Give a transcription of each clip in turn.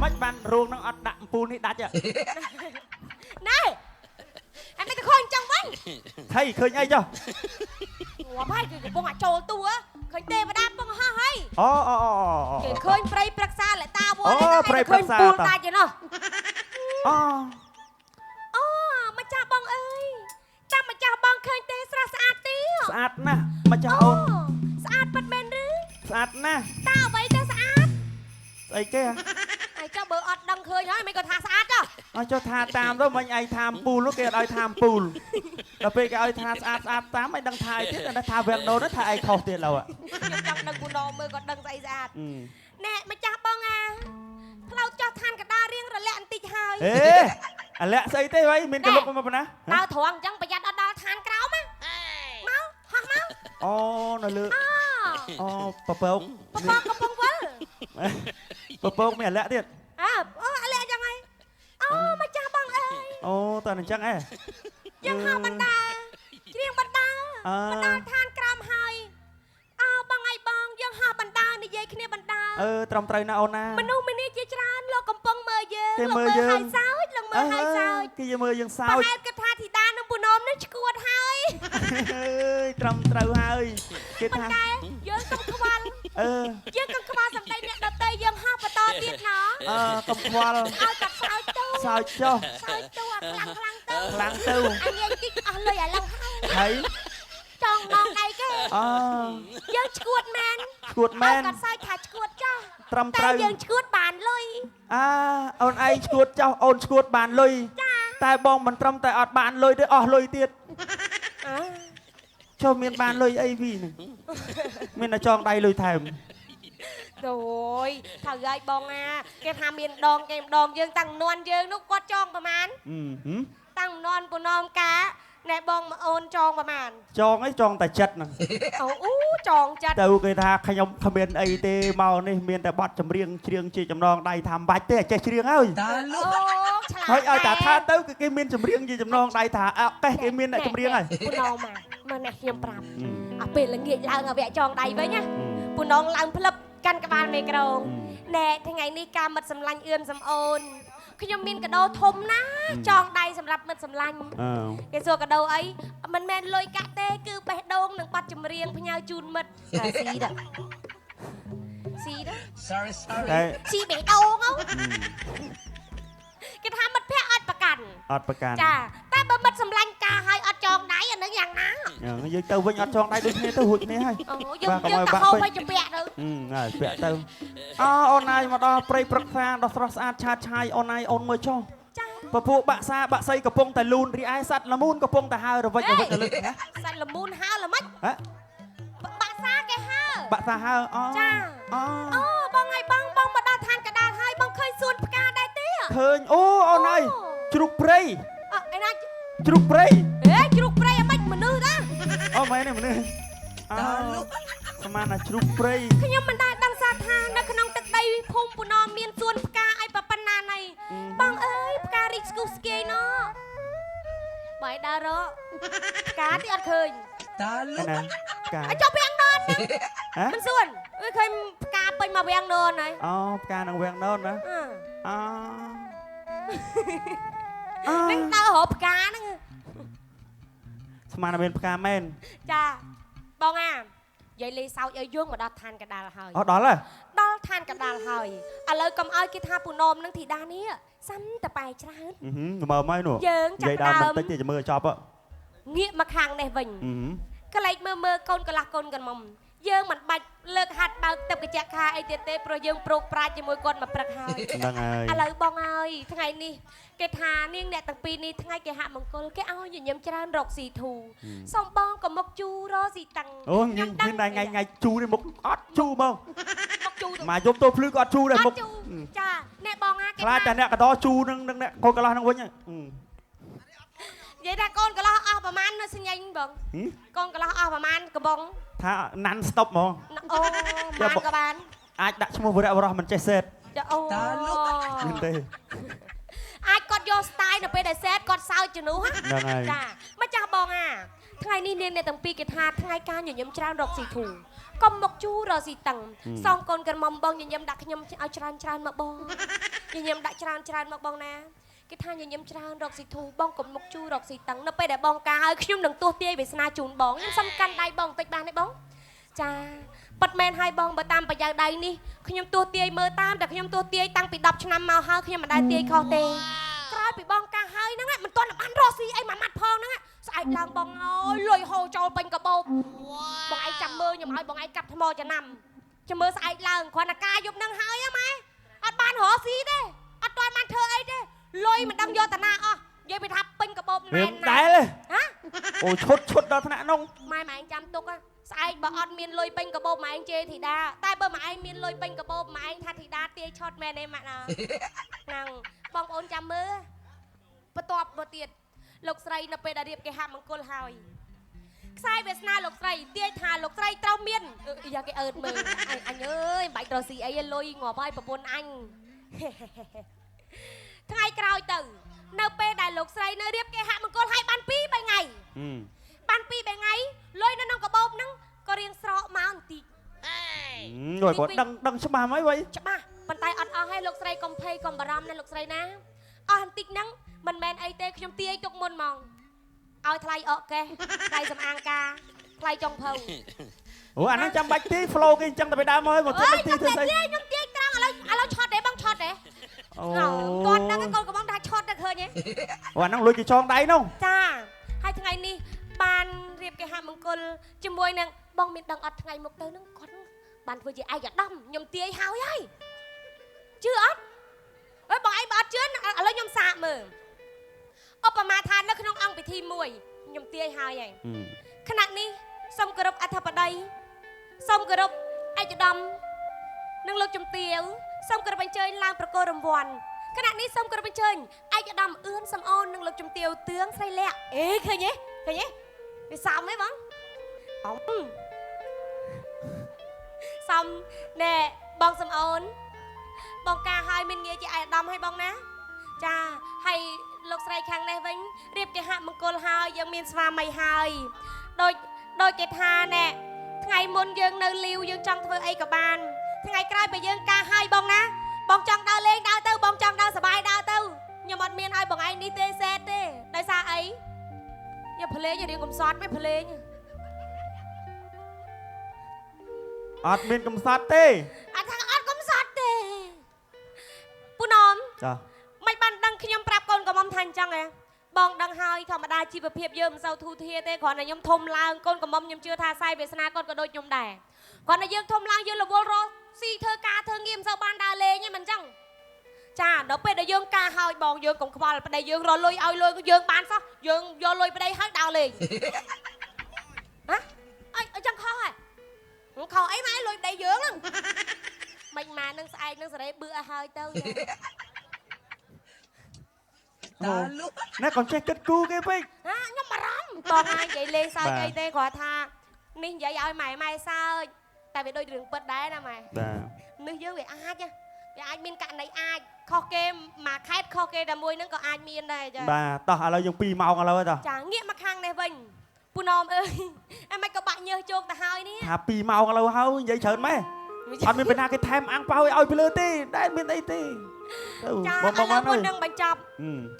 មិនបានរោងនឹងអត់ដាក់ពូលនេះដាច់ណែអញមិនទៅឃើញចឹងវិញថៃឃើញអីចុះងាប់ហើយគឺកំពុងអាចូលតួឃើញទេវតាពងហោះហើយអូគេឃើញព្រៃប្រឹក្សាលតាវត្តព្រៃប្រឹក្សាពូលដាច់ឯណោះអូម្ចាស់បងអើយចាំម្ចាស់បងឃើញទេស្រស់ស្អាតទេស្អាតណាស់ម្ចាស់អូនស្អាតពិតមែនឬស្អាតណាស់តើអ្វីទៅស្អាតស្អីគេហើយចុះបើអត់ដឹងឃើញហើយមិនក៏ថាស្អាតចុះចុះថាតាមទៅមិញឯងថាពូលគេអត់ឲ្យថាពូលដល់ពេលគេឲ្យថាស្អាតតាមមិនដឹងថាអីទៀតតែថាវាំងដូនថាអីខុសទៀតឡើយខ្ញុំចង់ដឹងពូណោមើលក៏ដឹងស្អីស្អាតណែម្ចាស់បងផ្លូវចោះឋានកដារៀងរលាក់បន្តិចហើយអាលាក់ស្អីទេវ៉ៃមានកលុកមកប៉ុណ្ណាដើរត្រង់អញ្ចឹងប្រយ័ត្នអត់ដល់ឋានក្រោមមកហោះមកអូនៅលើពពកកំពុងវិលពពកមានអាលាក់ទៀតអាលាក់យ៉ាងម៉េចម្ចាស់បងអើយតើអញ្ចឹងយើងហៅបណ្ដាច្រៀងបណ្ដាឋានក្រោមហើយបងអីបងយើងហៅបណ្ដានិយាយគ្នាបណ្ដាត្រឹមត្រូវណាអូនណាមនុស្សម្នាជាច្រើនលោកកំពុងមើលយើងលោកមើលហើយសើចលោកមើលហើយសើចគេមើលយើងសើចប្រហែលគិតថាធីតានឹងពូណោមនេះឈួតហើយត្រឹមត្រូវហើយគេថាយើងកុំខ្វល់យើងកុំខ្វល់សម្ដីអ្នកដតីយើងហោះបន្តទៀតណោកុំខ្វល់ឲ្យកាត់សើចទៅសើចចុះសើចទៅខ្លាំងទៅអញគិតអស់លុយឥឡូវហើយចង់ងងអីគេយើងឈួតមែនកាត់សើចថាឈួតចោះត្រឹមត្រូវយើងឈួតបានលុយអូនឯងឈួតចោះអូនឈួតបានលុយតែបងមិនត្រឹមតែអត់បានលុយទេអស់លុយទៀតចុះមានបានលុយអីវីនឹងមានតែចងដៃលុយថែមអូយត្រូវហើយបងគេថាមានដងគេម្ដងយើងតាំងនន់យើងនោះគាត់ចងប្រមាណតាំងនន់ពូណោមកាណែបងអូនចងប្រមាណចងអីចងតែចិត្តហ្នឹងចងចិត្តទៅគេថាខ្ញុំគ្មានអីទេមកនេះមានតែបတ်ចម្រៀងច្រៀងជាចំណងដៃថាមិនបាច់ទេចេះច្រៀងហើយតើលោកហើយឲ្យតែថាទៅគេមានចម្រៀងជាចំណងដៃថាអកេះគេមានអ្នកចម្រៀងហើយពូណោមមើលនេះខ្ញុំប្រាប់ពេលល្ងាចឡើងឲ្យវគ្គចងដៃវិញណាពូណោមឡើងផ្លឹបកាន់ក្បាលមេក្រូណែថ្ងៃនេះការមិត្តសម្លាញ់អឿនសំអូនខ្ញុំមានកដោធំណាចងដៃសម្រាប់មិត្តសម្លាញ់គេសួរកដោអីមិនមែនលុយកាក់ទេគឺបេះដូងនិងបាត់ចម្រៀងផ្ញើជូនមិត្តស៊ីដល់ sorry ស៊ីបេះដូងគេថាមិត្តភក្តិអត់ប្រកាន់ចាតែបើមិត្តសម្លាញ់ការឲ្យអត់ចងដៃអានឹងយ៉ាងណាយើងទៅវិញអត់ចងដៃដូចគ្នាទៅរួចគ្នាហើយយើងទៅហូបឲ្យចម្ពាក់ទៅហើយពាក់ទៅអូនឯងមកដល់ព្រៃព្រឹក្សាដ៏ស្រស់ស្អាតឆាតឆាយអូនឯងអូនមើលចុះពពួកបាក់សៃកំពុងតែលូនរីឯសត្វល្មូនកំពុងតែហើរវិចទៅលើសត្វល្មូនហើរល្មិចបាក់សាគេហើរបាក់សាហើរចាបងហើយបងមកដល់ឋានកដាលហើយបងឃើញសួនផ្កាដែរទេឃើញអូនឯងជ្រូកព្រៃឯណាជ្រូកព្រៃជ្រូកព្រៃអាម៉េចមនុស្សតាមែនទេមនុស្សស្មានតែជ្រូកព្រៃខ្ញុំមិនដែលដឹងថានៅក្នុងទឹកដីភូមិពូណោមមានសួនផ្កាឲ្យប៉ុណ្ណាណៃបងអើយផ្ការីកស្គូស្គីណោបាយដើររកផ្កាទីអត់ឃើញតើលោកផ្កាចុះវាំងននមិនសួនឃើញផ្កាពេញមកវាំងននហើយផ្កានឹងវាំងននណានឹងដើររកផ្កាហ្នឹងស្មានតែមានផ្កាមែនចាបងយាយលេសោចឲ្យយើងមកដល់ឋានកដាលហើយដល់ឋានកដាលហើយឥឡូវកុំឲ្យគេថាពូណោមនឹងធីតានេះសាំតប៉ែច្រើនមើលមកនោះយើងចាប់ដើមបន្តិចទៀតមើលចប់ងាកមកខាងនេះវិញកលែកមើលកូនកន្លះកូនកន្មុំយើងមិនបាច់លើកហាត់បើកទឹកកញ្ចក់ខាអីទៀតទេព្រោះយើងប្រោកប្រាជ្ញជាមួយគាត់មកព្រឹកហើយហ្នឹងហើយឥឡូវបងហើយថ្ងៃនេះគេថានាងអ្នកទាំងពីរនេះថ្ងៃគេហាក់មង្គលគេឲ្យញញឹមច្រើនរកស៊ីធូសុំបងក៏មុខជូរស៊ីតាំងខ្ញុំមានថ្ងៃជូនេះមុខអត់ជូហ្មងមុខជូមកយប់ទៅភ្លឺក៏អត់ជូដែរមុខចាអ្នកបងគេខ្លាចតែអ្នកកដោជូនឹងអ្នកកូនកន្លោះនឹងវិញនិយាយថាកូនកន្លោះអស់ប្រហែលនៅស្ញែងបងកូនកន្លោះអស់ប្រហែលកំបងថាណាន់ស្តុបហ្មងបានក៏បានអាចដាក់ឈ្មោះវរៈបរោះមិនចេះសេតតើលោកមានទេអាចគាត់យក style នៅពេលដែលសេតគាត់សើចជំនួសហ្នឹងហើយចាម្ចាស់បងថ្ងៃនេះនាងអ្នកទាំងពីរគេថាថ្ងៃការញញឹមច្រើនរកស៊ីធូកុំមកជូររកស៊ីតឹងសងកូនក្រមុំបងញញឹមដាក់ខ្ញុំឲ្យច្រើនមកបង ញញឹមដាក់ច្រើនមកបងណាគេថាញញឹមច្រើនរកស៊ីធូបងកុំមុខជូររកស៊ីតឹងនៅពេលដែលបងការហើយខ្ញុំនឹងទោះទាយវាសនាជូនបងខ្ញុំសំខាន់ដៃបងបន្តិចបានទេបងចាប៉ិតមែនហើយបងបើតាមប្រយោជន៍ដៃនេះខ្ញុំទោះទាយមើលតាមតែខ្ញុំទោះទាយតាំងពី10ឆ្នាំមកហើយខ្ញុំមិនដែលទាយខុសទេក្រោយពីបងការហើយហ្នឹងមិនទាន់បានរកស៊ីអីមួយម៉ាត់ផងហ្នឹងស្អែកឡើងបងអើយលុយហូរចូលពេញកាបូបបងឯងចាំមើលខ្ញុំឲ្យបងឯងកាប់ថ្មចំណាំចាំមើលស្អែកឡើងគ្រាន់តែការយប់ហ្នឹងហើយម៉ែអត់បានរកស៊ីទេអត់ទាន់បានធ្វើអីទេលុយមិនដឹងយកតាណាអស់និយាយពីថាពេញកាបូបណែនណាដែរហ៎អូឈុតដល់ថ្នាក់នោះម៉ែឯងចាំទុកស្អែកបើអត់មានលុយពេញកាបូបម៉ែឯងជេរធីតាតែបើម៉ែឯងមានលុយពេញកាបូបម៉ែឯងថាធីតាទាយឆត់មែនទេម៉ាក់ណាហ្នឹងបងប្អូនចាំមើលបន្ទាប់មកទៀតលោកស្រីនៅពេលដែលរៀបគេហមង្គលហើយខ្សែវាសនាលោកស្រីទាយថាលោកស្រីត្រូវមានយ៉ាគេអើតមើលអញអើយមិនបាច់រកស៊ីអីលុយងាប់ហើយប្រពន្ធអញថ្ងៃក្រោយទៅនៅពេលដែលលោកស្រីនៅរៀបគេហមង្គលហើយបាន2-3ថ្ងៃបាន2-3ថ្ងៃលុយនៅក្នុងកាបូបហ្នឹងក៏រៀងស្រកមកបន្តិចលុយគាត់ដឹងច្បាស់ហើយវ៉ៃច្បាស់ប៉ុន្តែអត់អស់ហើយលោកស្រីកុំភ័យកុំបារម្ភណាលោកស្រីណាអស់បន្តិចហ្នឹងមិនមែនអីទេខ្ញុំទាយទុកមុនហ្មងឲ្យថ្លៃអកកេះថ្លៃសំអាងការថ្លៃចុងភៅអូអាហ្នឹងចាំបាច់ទី flow គេអញ្ចឹងតែពីដើមមកធ្វើទីធ្វើស្អីខ្ញុំទាយត្រង់ឥឡូវឆត់ទេបងឆត់ទេអូគាត់ហ្នឹងកូនកំងថាឆត់តែឃើញទេអូអាហ្នឹងលុយគេចងដៃនោះចាហើយថ្ងៃនេះបានរៀបគេហមង្គលជាមួយនឹងបងមានដឹងអត់ថ្ងៃមុខទៅហ្នឹងគាត់បានធ្វើជាឯកឧត្តមខ្ញុំទាយហើយជឿអត់អើយបងឯងបើអត់ជឿឥឡូវខ្ញុំសាកមើលឧបមាថានៅក្នុងអង្គពិធីមួយខ្ញុំទាយហើយខណៈនេះសូមគោរពអធិបតីសូមគោរពឯកឧត្តមនិងលោកជំទាវសូមគោរពអញ្ជើញឡើងប្រកល់រង្វាន់ខណៈនេះសូមគោរពអញ្ជើញឯកឧត្តមអឿនសំអូននិងលោកជំទាវទឿងស្រីលាក់អេឃើញទេវាសំទេបងសំណែបងសំអូនបងការហើយមានងារជាឯកឧត្តមឲ្យបងណាចាហើយលោកស្រីខាងនេះវិញរៀបគេហមង្គលហើយយើងមានស្វាមីហើយដូចគេថាណែថ្ងៃមុនយើងនៅលីវយើងចង់ធ្វើអីក៏បានថ្ងៃក្រោយបើយើងការហើយបងណាបងចង់ដើរលេងដើរទៅបងចង់ដើរសប្បាយដើរទៅខ្ញុំអត់មានឲ្យបងឯងនេះទេសេតទេដោយសារអីយកភ្លេងរៀងកំសត់មិនភ្លេងអត់មានកំសត់ទេអត់ថាអត់កំសត់ទេពូណនចាមិនបានដឹងខ្ញុំប្រាប់កូនកំមុំថាអញ្ចឹងហ៎បងដឹងហើយធម្មតាជីវភាពយើងមិនសូវធូរធារទេគ្រាន់តែខ្ញុំធំឡើងកូនកំមុំខ្ញុំជឿថាខ្សែវាសនាគាត់ក៏ដូចខ្ញុំដែរគ្រាន់តែយើងធំឡើងយើងរវល់រស់ស៊ីធ្វើការធ្វើងារមិនសូវបានដើរលេងទេមិនអញ្ចឹងចាដល់ពេលដែលយើងការហើយបងយើងកុំខ្វល់ប្តីយើងរលុយឲ្យលុយយើងបានសោះយើងយកលុយប្តីឲ្យដើរលេងហ៎អញ្ចឹងខុសហ៎ខុសអីម៉ែលុយប្តីយើងហ្នឹងមិនម៉ានឹងស្អែកនឹងសេរីបឺឲ្យហើយទៅតាលុកណែកុំចេះគិតគូគេពេកខ្ញុំបារម្ភបងឯងនិយាយលេងសើចអីទេគាត់ថានេះនិយាយឲ្យម៉ែសើចតែវាដូចរឿងពិតដែរណាម៉ែបាទនេះយើងវាអាចមានករណីអាចខុសគេមួយខេតខុសគេតែមួយហ្នឹងក៏អាចមានដែរចាបាទតោះឥឡូវយើង2ម៉ោងឥឡូវទៅចាងាកមកខាងនេះវិញពូណមអើយអីមិនក៏បាក់ញើសជោគទៅហើយនេះថា2ម៉ោងឥឡូវហើយនិយាយច្រើនម៉ែអត់មានបញ្ហាគេថែមអាំងប៉ោឲ្យភ្លើទេដែលមានអីទេចាឥឡូវមុននឹងបញ្ចប់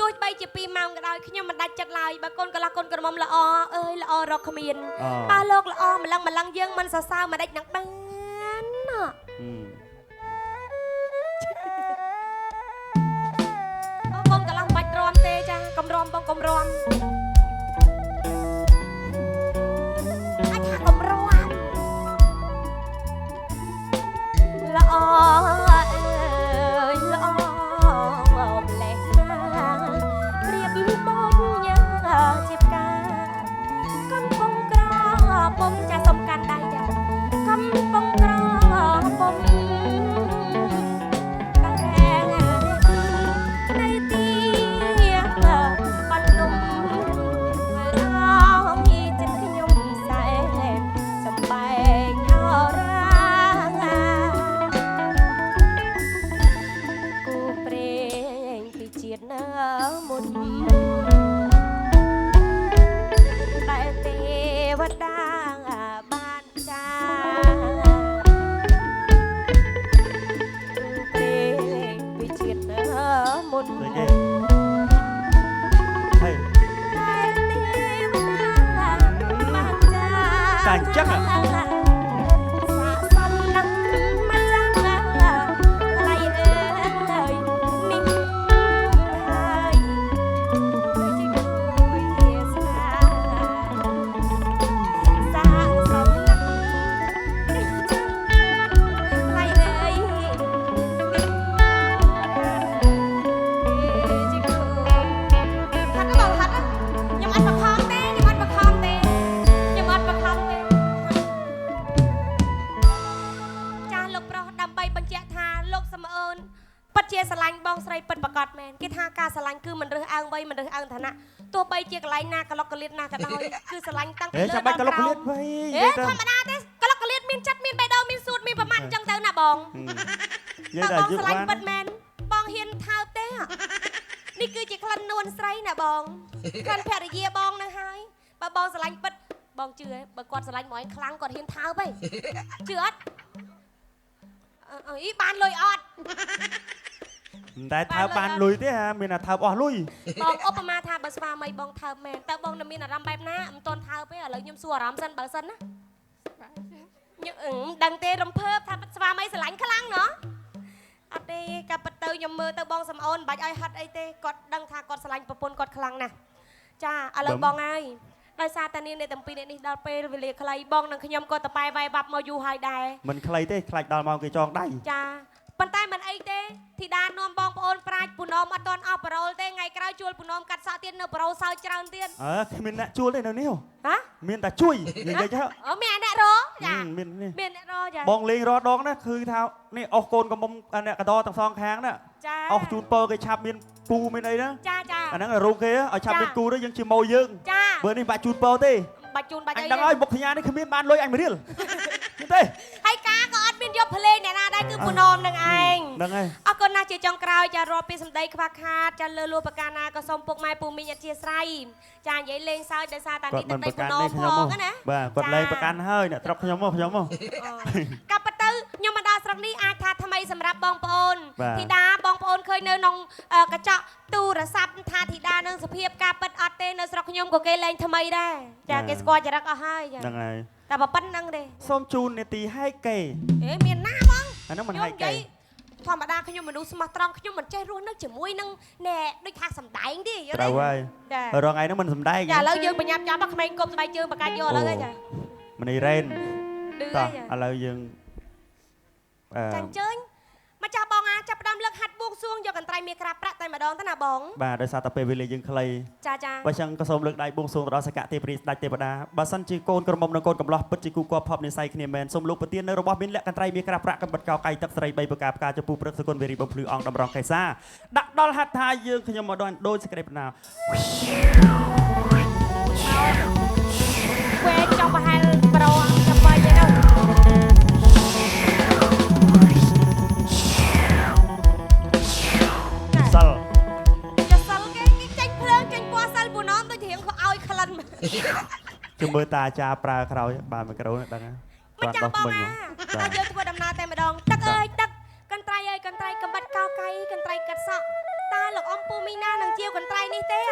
ទោះបីជា2ម៉ោងក៏ដោយខ្ញុំមិនដាច់ចិត្តឡើយបើកូនកន្លះកូនក្រមុំល្អអើយល្អរកគ្មានបើលោកល្អម្លឹងយើងមិនសរសើរមិនដាច់នឹងបានណាកូនកន្លះបាច់រំទេចាកំរំបងកំរំអាចថាកំរំល្អผมจะสมกันได้ยังคำปงกรอผมกันแรงในตีปันนุ่มร้องมีจิตขยมใส่สบายเท่าร่างกูเปร่งปีเจียดเนื้อมุนแต่เทวดาเ គុណ ដូចគេហើយតែអញ្ចឹង ជាស្រឡាញ់បងស្រីពិតប្រកបមែនគេថាការស្រឡាញ់គឺមិនរើសអើងវ័យមិនរើសអើងឋានៈទោះបីជាកន្លែងណាកលុកកលៀតណាក៏ដោយគឺស្រឡាញ់តាំងពីលើដល់ក្រោមធម្មតាទេកលុកកលៀតមានចិត្តមានបេះដូងមានសួតមានប្រមាណអញ្ចឹងទៅណាបងនិយាយតែបងស្រឡាញ់ពិតមែនបងហ៊ានថើបទេនេះគឺជាក្លិននួនស្រីណាបងក្លិនភរិយាបងនឹងហើយបើបងស្រឡាញ់ពិតបងជឿទេបើគាត់ស្រឡាញ់មកឯងខ្លាំងគាត់ហ៊ានថើបទេជឿអត់អីបានលុយអត់តែថើបបានលុយទេមានតែថើបអស់លុយបងឧបមាថាបើស្វាមីបងថើបមែនតើបងនៅមានអារម្មណ៍បែបណាមិនទាន់ថើបទេឥឡូវខ្ញុំសួរអារម្មណ៍សិនបើសិនណាខ្ញុំដឹងទេរំភើបថាស្វាមីស្រឡាញ់ខ្លាំងណោះអត់ទេកាពិតទៅខ្ញុំមើលទៅបងសំអូនមិនបាច់ឲ្យហិតអីទេគាត់ដឹងថាគាត់ស្រឡាញ់ប្រពន្ធគាត់ខ្លាំងណាស់ចាឥឡូវបងហើយដោយសារតែនាងអ្នកទាំងពីរនាក់នេះដល់ពេលវេលាខ្លីបងនិងខ្ញុំក៏តប៉ែវាយបាប់មកយូរហើយដែរមិនខ្លីទេខ្លាចដល់មកគេចងដៃចាប៉ុន្តែមិនអីទេធីតានាំបងប្អូនប្រាជ្ញពូណោមអត់ទាន់អស់ប្រូលទេថ្ងៃក្រោយជួលពូណោមកាត់សក់ទៀតនៅប្រូសើចច្រើនទៀតគ្មានអ្នកជួលទេនៅនេះហ៎មានតែជួយនិយាយទៅមានអ្នករចាមានអ្នករចាបងលេងរដងណាគឺថានេះអស់កូនកំមុំអ្នកកដោទាំងសងខាងណាចាអស់ជូនពើគេឆាប់មានពូមានអីណាចាអាហ្នឹងរោងគេឲ្យឆាប់មានគូទៅយើងជាម៉ូយើងចាបើនេះបាច់ជូនពើទេបាច់ជូនបាច់អីដឹងហើយមុខសញ្ញានេះគ្មានបានលុយអញមួយរៀលទេហើយការក៏អត់មានយកភ្លេងអ្នកណាដែរគឺពូណោមនឹងឯងហ្នឹងហើយអរគុណណាស់ជាចុងក្រោយចារាប់ពីសម្ដីខ្វះខាតចាលើលួប្រការណាក៏សូមពុកម៉ែពូមីងអធិស្ឋានចានិយាយលេងសើចដោយសារតានេះទឹកដីពូណោមផងណាបាទគាត់លេងប្រកាន់ហើយអ្នកត្រុកខ្ញុំមកកាប់ទៅខ្ញុំមកដល់ស្រុកនេះអាចថាថ្មីសម្រាប់បងប្អូនធីតាបងប្អូនឃើញនៅក្នុងកញ្ចក់ទូរស័ព្ទថាធីតានឹងសភាពការពិតអត់ទេនៅស្រុកខ្ញុំក៏គេលេងថ្មីដែរចាគេស្គាល់ចរិតអស់ហើយចាហ្នឹងហើយតែប៉ុណ្្នឹងទេសូមជូននេតិហែកគេមានណាបងអាហ្នឹងមិនហែកគេធម្មតាខ្ញុំមនុស្សស្មោះត្រង់ខ្ញុំមិនចេះរស់នៅជាមួយនឹងណែដូចថាសំដែងទេយល់ទេត្រូវហើយរងថ្ងៃហ្នឹងមិនសំដែងចាឥឡូវយើងបញ្ញាប់ចាប់ក្មេងគប់ស្បែកជើងបកាច់យកឥឡូវទេចាមនីរ៉េនតោះឥឡូវយើងចាអញ្ជើញមកចាស់បងចាប់ផ្ដើមលើកហាត់បួងសួងយកកន្ត្រៃមេក្រាប្រាក់តែម្ដងទៅណាបងបាទដោយសារតែពេលវេលាយើងខ្លីចាបើចឹងក៏សូមលើកដៃបួងសួងទៅដល់សកៈទេពរីស្ដេចទេវតាបើសិនជាកូនក្រមុំនិងកូនកំឡោះពិតជាគូគប់ផប់និស័យគ្នាមែនសូមលោកប្រទាននៅរបស់មានលក្ខកន្ត្រៃមេក្រាប្រាក់កំបិតកោកៃទឹកស្រី3ប្រការផ្កាចំពោះព្រឹកសគុណវេរីបំភ្លឺអង្គតម្រងកៃសាដាក់ដល់ហាត់ថាយើងខ្ញុំមកដល់ដូចសេចក្តីបណ្ណាវែកចង់ប្រហែលប្រងចាំបាយទៅជមើលតាអាចារ្យប្រើក្រោយបានមីក្រូដឹងហ្នឹងមិនចាំបងឲ្យយើងធ្វើដំណើរតែម្ដងទឹកអើយទឹកកន្ត្រៃអើយកន្ត្រៃកំបិតកោកៃកន្ត្រៃកាត់សក់តើលោកអ៊ំពូមីណានឹងជាវកន្ត្រៃនេះទេ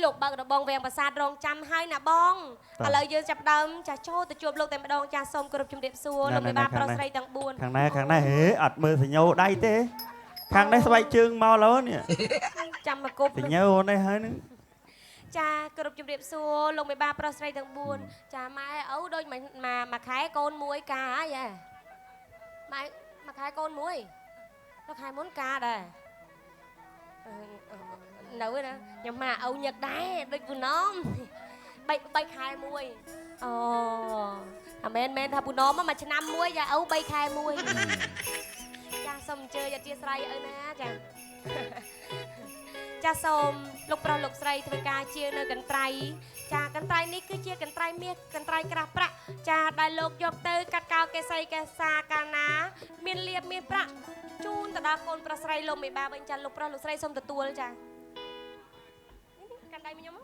លោកបើកដបងវាំងប្រាសាទរងចាំហើយណាបងឥឡូវយើងចាប់ដើមចាស់ចូលទៅជួបលោកតែម្ដងចាស់សូមគោរពជំរាបសួរលោកមេបាប្រុសស្រីទាំង4ខាងណាហេអត់មើលសញ្ញោដៃទេខាងនេះស្បែកជើងមកលោនេះចាំមកគប់សញ្ញោនេះហើយនឹងចាគោរពជំរាបសួរលោកមេបាប្រុសស្រីទាំង4ចាម៉ែឪដូចមួយខែកូនមួយកាហើយហ៎ម៉ែមួយខែកូនមួយទៅខែមុនកាដែរនៅណាខ្ញុំម៉ាឪញឹកដែរដូចពូណំ3ខែមួយអូអាមែនថាពូណំមួយឆ្នាំមួយយ៉ាឪ3ខែមួយចាសូមអញ្ជើញអធិស្ឋានឪណាចាចាសូមលោកប្រុសលោកស្រីធ្វើការជានៅកន្ត្រៃចាកន្ត្រៃនេះគឺជាកន្ត្រៃមាសកន្ត្រៃក្រាស់ប្រាក់ចាដែលលោកយកទៅកាត់កោកេសីកេសាកាលណាមានលៀបមានប្រាក់ជូនទៅដល់កូនប្រុសស្រីលោកមេបាវិញចាលោកប្រុសលោកស្រីសូមទទួលចាកាន់ដៃខ្ញុំ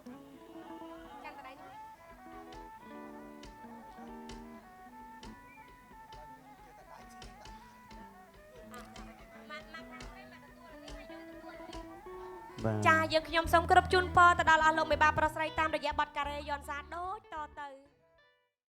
កាន់ដៃនោះចាយើងខ្ញុំសូមគោរពជូនពរទៅដល់អស់លោកមេបាប្រុសស្រីតាមរយៈបទការ៉េយន្តសាដូច